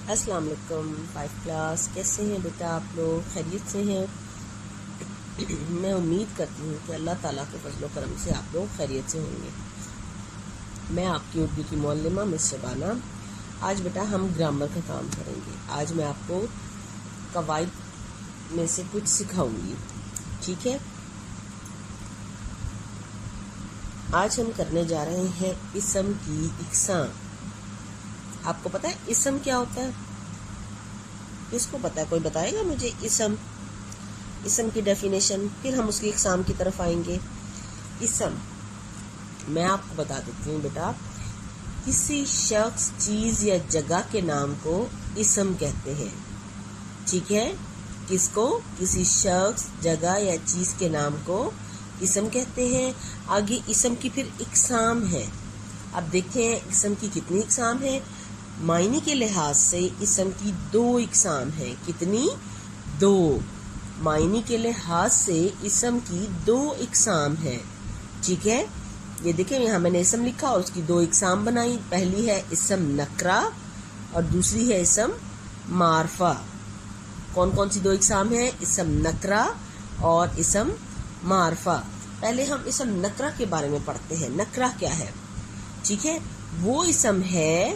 السلام علیکم 5 کلاس، کیسے ہیں بیٹا آپ لوگ؟ خیریت سے ہیں؟ میں امید کرتی ہوں کہ اللہ تعالیٰ کے فضل و کرم سے آپ لوگ خیریت سے ہوں گے۔ میں آپ کی اردو کی معلمہ مس شبانہ۔ آج بیٹا ہم گرامر کا کام کریں گے۔ آج میں آپ کو قواعد میں سے کچھ سکھاؤں گی، ٹھیک ہے؟ آج ہم کرنے جا رہے ہیں اسم کی اقسام۔ آپ کو پتا ہے اسم کیا ہوتا ہے؟ کس کو پتا ہے؟ کوئی بتائے گا مجھے اسم کی ڈیفینیشن، پھر ہم اس کی اقسام کی طرف آئیں گے۔ اسم میں آپ کو بتا دیتی ہوں بیٹا، کسی شخص، چیز یا جگہ کے نام کو اسم کہتے ہیں، ٹھیک ہے؟ کس کو؟ کسی شخص، جگہ یا چیز کے نام کو اسم کہتے ہیں۔ آگے اسم کی پھر اقسام ہے۔ اب دیکھتے ہیں اسم کی کتنی اقسام ہیں۔ معنی کے لحاظ سے اسم کی 2 اقسام ہیں۔ کتنی؟ 2۔ معنی کے لحاظ سے اسم کی 2 اقسام ہیں، ٹھیک ہے؟ یہ دیکھیں، یہاں میں نے اسم لکھا اور اس کی 2 اقسام بنائی۔ پہلی ہے اسم نکرہ اور دوسری ہے اسم معرفہ۔ کون کون سی 2 اقسام ہیں؟ اسم نکرہ اور اسم معرفہ۔ پہلے ہم اسم نکرہ کے بارے میں پڑھتے ہیں۔ نکرہ کیا ہے؟ ٹھیک ہے، وہ اسم ہے،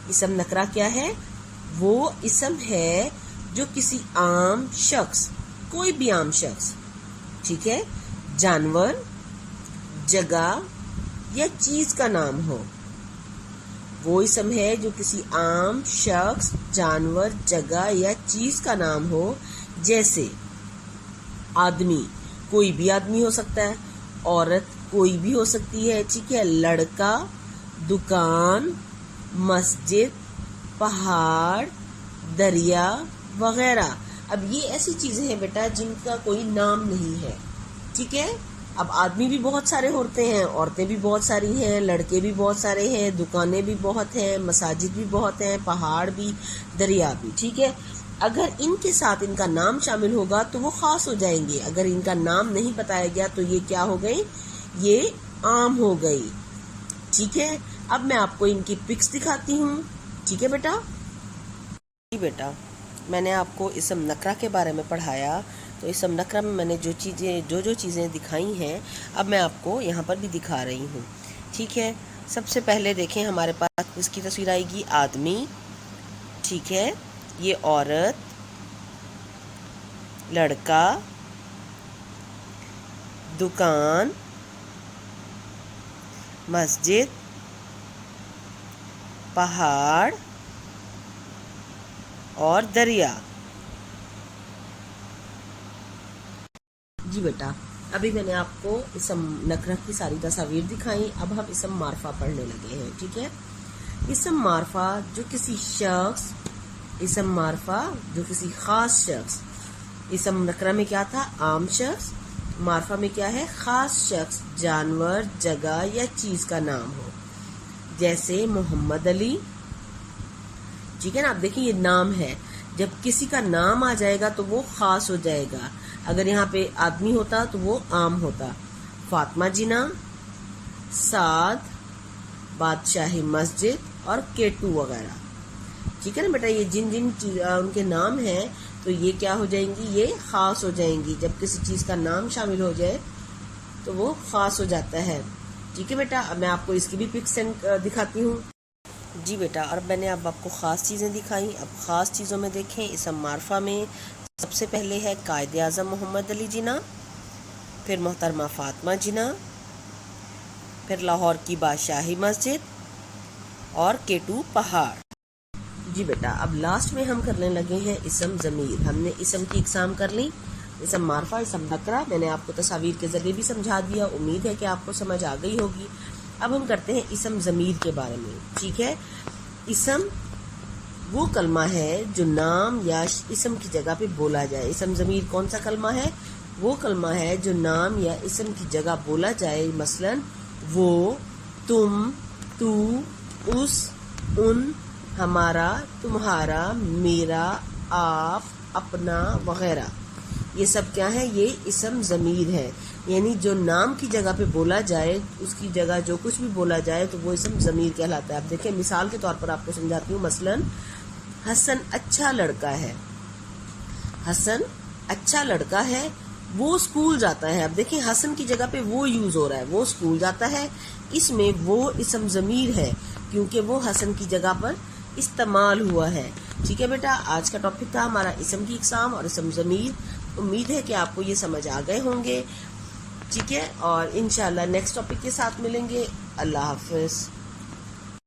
اسم نکرہ کیا ہے؟ وہ اسم ہے جو کسی عام شخص، کوئی بھی عام شخص، ٹھیک ہے، جانور، جگہ یا چیز کا نام ہو۔ وہ اسم ہے جو کسی عام شخص، جانور، جگہ یا چیز کا نام ہو۔ جیسے آدمی، کوئی بھی آدمی ہو سکتا ہے، عورت کوئی بھی ہو سکتی ہے، ٹھیک ہے، لڑکا، دکان، مسجد، پہاڑ، دریا وغیرہ۔ اب یہ ایسی چیزیں ہیں بیٹا جن کا کوئی نام نہیں ہے، ٹھیک ہے؟ اب آدمی بھی بہت سارے ہوتے ہیں، عورتیں بھی بہت ساری ہیں، لڑکے بھی بہت سارے ہیں، دکانیں بھی بہت ہیں، مساجد بھی بہت ہیں، پہاڑ بھی، دریا بھی، ٹھیک ہے؟ اگر ان کے ساتھ ان کا نام شامل ہوگا تو وہ خاص ہو جائیں گے۔ اگر ان کا نام نہیں بتایا گیا تو یہ کیا ہو گئی؟ یہ عام ہو گئی، ٹھیک ہے؟ اب میں آپ کو ان کی پکس دکھاتی ہوں، ٹھیک ہے بیٹا؟ جی بیٹا، میں نے آپ کو اسم نکرہ کے بارے میں پڑھایا، تو اسم نکرہ میں نے جو چیزیں دکھائی ہیں، اب میں آپ کو یہاں پر بھی دکھا رہی ہوں، ٹھیک ہے؟ سب سے پہلے دیکھیں، ہمارے پاس اس کی تصویر آئے گی آدمی، ٹھیک ہے، یہ عورت، لڑکا، دکان، مسجد، پہاڑ اور دریا۔ جی بیٹا، ابھی میں نے آپ کو اسم نکرہ کی ساری تصاویر دکھائی۔ اب ہم اسم معرفہ پڑھنے لگے ہیں، ٹھیک ہے؟ اسم معرفہ جو کسی شخص، اسم معرفہ جو کسی خاص شخص، اسم نکرہ میں کیا تھا؟ عام شخص، معرفہ میں کیا ہے؟ خاص شخص، جانور، جگہ یا چیز کا نام ہو۔ جیسے محمد علی، ٹھیک ہے نا؟ اب دیکھیں، یہ نام ہے، جب کسی کا نام آ جائے گا تو وہ خاص ہو جائے گا۔ اگر یہاں پہ آدمی ہوتا تو وہ عام ہوتا۔ فاطمہ جناح، سعد، بادشاہی مسجد اور کیٹو وغیرہ، ٹھیک ہے نا بیٹا؟ یہ جن ان کے نام ہیں تو یہ کیا ہو جائیں گی؟ یہ خاص ہو جائیں گی۔ جب کسی چیز کا نام شامل ہو جائے تو وہ خاص ہو جاتا ہے، ٹھیک ہے بیٹا؟ اب میں آپ کو اس کی بھی پکس دکھاتی ہوں۔ جی بیٹا، اور میں نے اب آپ کو خاص چیزیں دکھائیں۔ اب خاص چیزوں میں دیکھیں، اسم معرفہ میں سب سے پہلے ہے قائد اعظم محمد علی جناح، پھر محترمہ فاطمہ جناح، پھر لاہور کی بادشاہی مسجد اور کیٹو پہاڑ۔ جی بیٹا، اب لاسٹ میں ہم کرنے لگے ہیں اسم ضمیر۔ ہم نے اسم کی اقسام کر لی، اسم معرفہ، اسم نکرہ، میں نے آپ کو تصاویر کے ذریعے بھی سمجھا دیا، امید ہے کہ آپ کو سمجھ آ گئی ہوگی۔ اب ہم کرتے ہیں اسم ضمیر کے بارے میں، ٹھیک ہے؟ اسم وہ کلمہ ہے جو نام یا اسم کی جگہ پہ بولا جائے۔ اسم ضمیر کون سا کلمہ ہے؟ وہ کلمہ ہے جو نام یا اسم کی جگہ بولا جائے۔ مثلا وہ، تم، تو، اس، ان، ہمارا، تمہارا، میرا، آپ، اپنا وغیرہ۔ یہ سب کیا ہے؟ یہ اسم ضمیر ہے، یعنی جو نام کی جگہ پہ بولا جائے، اس کی جگہ جو کچھ بھی بولا جائے تو وہ اسم ضمیر کہلاتا ہے۔ اب دیکھیں، مثال کے طور پر آپ کو سمجھاتی ہوں۔ مثلا حسن اچھا لڑکا ہے. حسن اچھا لڑکا ہے، وہ اسکول جاتا ہے. اب دیکھیں حسن کی جگہ پہ وہ یوز ہو رہا ہے، وہ اسکول جاتا ہے. اس میں وہ اسم ضمیر ہے کیونکہ وہ حسن کی جگہ پر استعمال ہوا ہے. ٹھیک ہے بیٹا، آج کا ٹاپک تھا ہمارا اسم کی اقسام اور اسم ضمیر. امید ہے کہ آپ کو یہ سمجھ آ گئے ہوں گے. ٹھیک ہے، اور انشاءاللہ نیکسٹ ٹاپک کے ساتھ ملیں گے. اللہ حافظ.